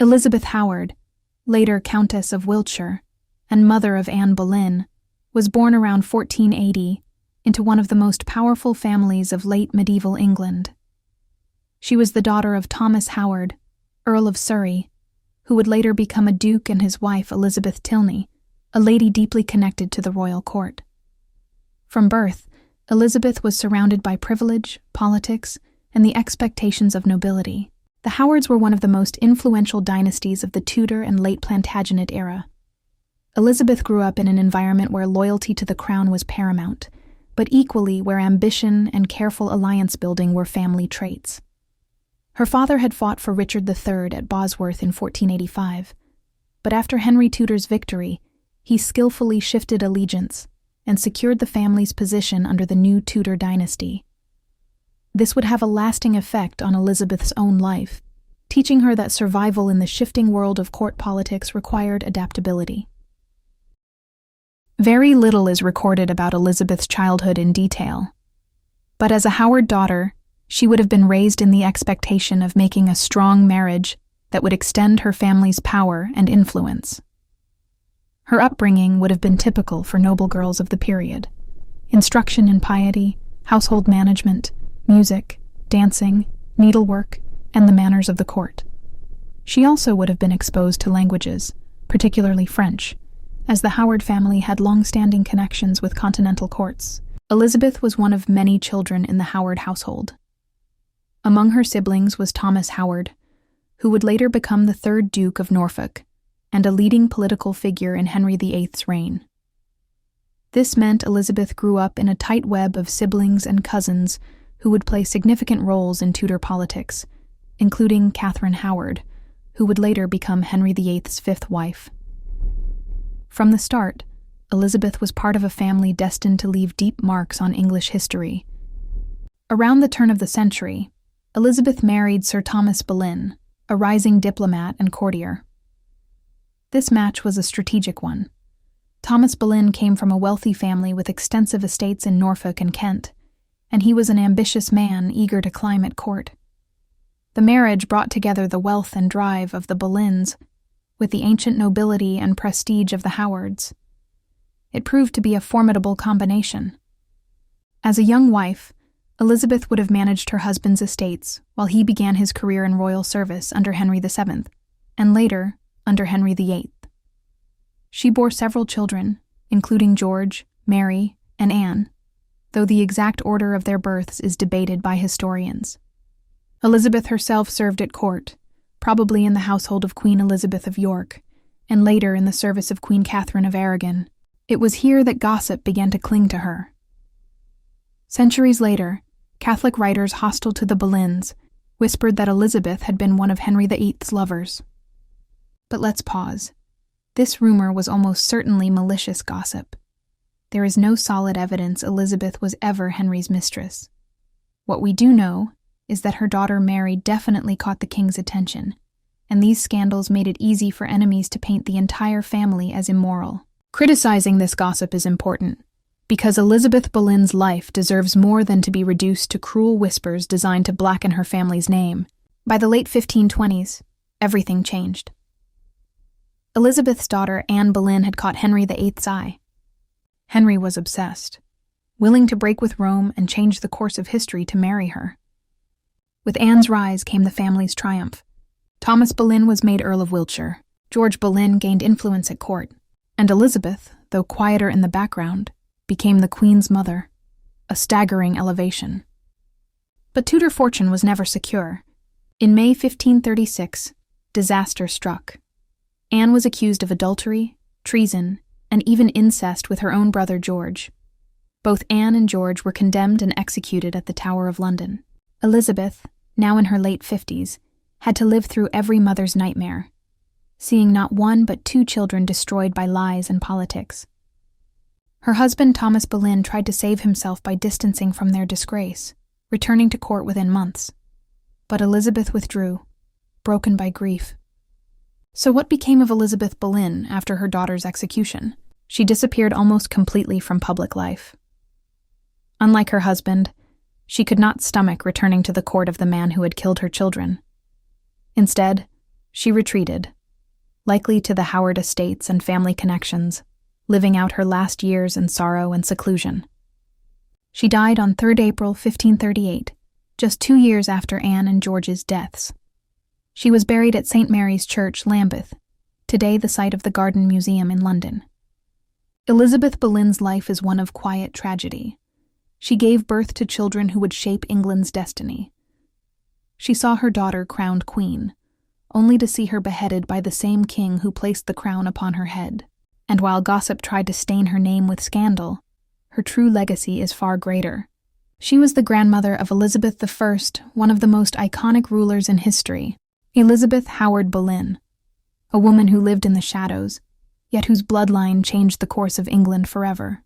Elizabeth Howard, later Countess of Wiltshire and mother of Anne Boleyn, was born around 1480 into one of the most powerful families of late medieval England. She was the daughter of Thomas Howard, Earl of Surrey, who would later become a duke, and his wife Elizabeth Tilney, a lady deeply connected to the royal court. From birth, Elizabeth was surrounded by privilege, politics, and the expectations of nobility. The Howards were one of the most influential dynasties of the Tudor and late Plantagenet era. Elizabeth grew up in an environment where loyalty to the crown was paramount, but equally where ambition and careful alliance building were family traits. Her father had fought for Richard III at Bosworth in 1485, but after Henry Tudor's victory, he skillfully shifted allegiance and secured the family's position under the new Tudor dynasty. This would have a lasting effect on Elizabeth's own life, teaching her that survival in the shifting world of court politics required adaptability. Very little is recorded about Elizabeth's childhood in detail, but as a Howard daughter, she would have been raised in the expectation of making a strong marriage that would extend her family's power and influence. Her upbringing would have been typical for noble girls of the period: instruction in piety, household management, music, dancing, needlework, and the manners of the court. She also would have been exposed to languages, particularly French, as the Howard family had long-standing connections with continental courts. Elizabeth was one of many children in the Howard household. Among her siblings was Thomas Howard, who would later become the third Duke of Norfolk and a leading political figure in Henry VIII's reign. This meant Elizabeth grew up in a tight web of siblings and cousins who would play significant roles in Tudor politics, including Catherine Howard, who would later become Henry VIII's fifth wife. From the start, Elizabeth was part of a family destined to leave deep marks on English history. Around the turn of the century, Elizabeth married Sir Thomas Boleyn, a rising diplomat and courtier. This match was a strategic one. Thomas Boleyn came from a wealthy family with extensive estates in Norfolk and Kent, and he was an ambitious man eager to climb at court. The marriage brought together the wealth and drive of the Boleyns with the ancient nobility and prestige of the Howards. It proved to be a formidable combination. As a young wife, Elizabeth would have managed her husband's estates while he began his career in royal service under Henry VII, and later under Henry VIII. She bore several children, including George, Mary, and Anne, though the exact order of their births is debated by historians. Elizabeth herself served at court, probably in the household of Queen Elizabeth of York, and later in the service of Queen Catherine of Aragon. It was here that gossip began to cling to her. Centuries later, Catholic writers hostile to the Boleyns whispered that Elizabeth had been one of Henry VIII's lovers. But let's pause. This rumor was almost certainly malicious gossip. There is no solid evidence Elizabeth was ever Henry's mistress. What we do know is that her daughter Mary definitely caught the king's attention, and these scandals made it easy for enemies to paint the entire family as immoral. Criticizing this gossip is important, because Elizabeth Boleyn's life deserves more than to be reduced to cruel whispers designed to blacken her family's name. By the late 1520s, everything changed. Elizabeth's daughter Anne Boleyn had caught Henry VIII's eye. Henry was obsessed, willing to break with Rome and change the course of history to marry her. With Anne's rise came the family's triumph. Thomas Boleyn was made Earl of Wiltshire, George Boleyn gained influence at court, and Elizabeth, though quieter in the background, became the Queen's mother, a staggering elevation. But Tudor fortune was never secure. In May 1536, disaster struck. Anne was accused of adultery, treason, and even incest with her own brother George. Both Anne and George were condemned and executed at the Tower of London. Elizabeth, now in her late 50s, had to live through every mother's nightmare, seeing not one but two children destroyed by lies and politics. Her husband Thomas Boleyn tried to save himself by distancing from their disgrace, returning to court within months. But Elizabeth withdrew, broken by grief. So what became of Elizabeth Boleyn after her daughter's execution? She disappeared almost completely from public life. Unlike her husband, she could not stomach returning to the court of the man who had killed her children. Instead, she retreated, likely to the Howard estates and family connections, living out her last years in sorrow and seclusion. She died on 3rd April 1538, just 2 years after Anne and George's deaths. She was buried at St. Mary's Church, Lambeth, today the site of the Garden Museum in London. Elizabeth Boleyn's life is one of quiet tragedy. She gave birth to children who would shape England's destiny. She saw her daughter crowned queen, only to see her beheaded by the same king who placed the crown upon her head. And while gossip tried to stain her name with scandal, her true legacy is far greater. She was the grandmother of Elizabeth I, one of the most iconic rulers in history, Elizabeth Howard Boleyn, a woman who lived in the shadows, yet whose bloodline changed the course of England forever.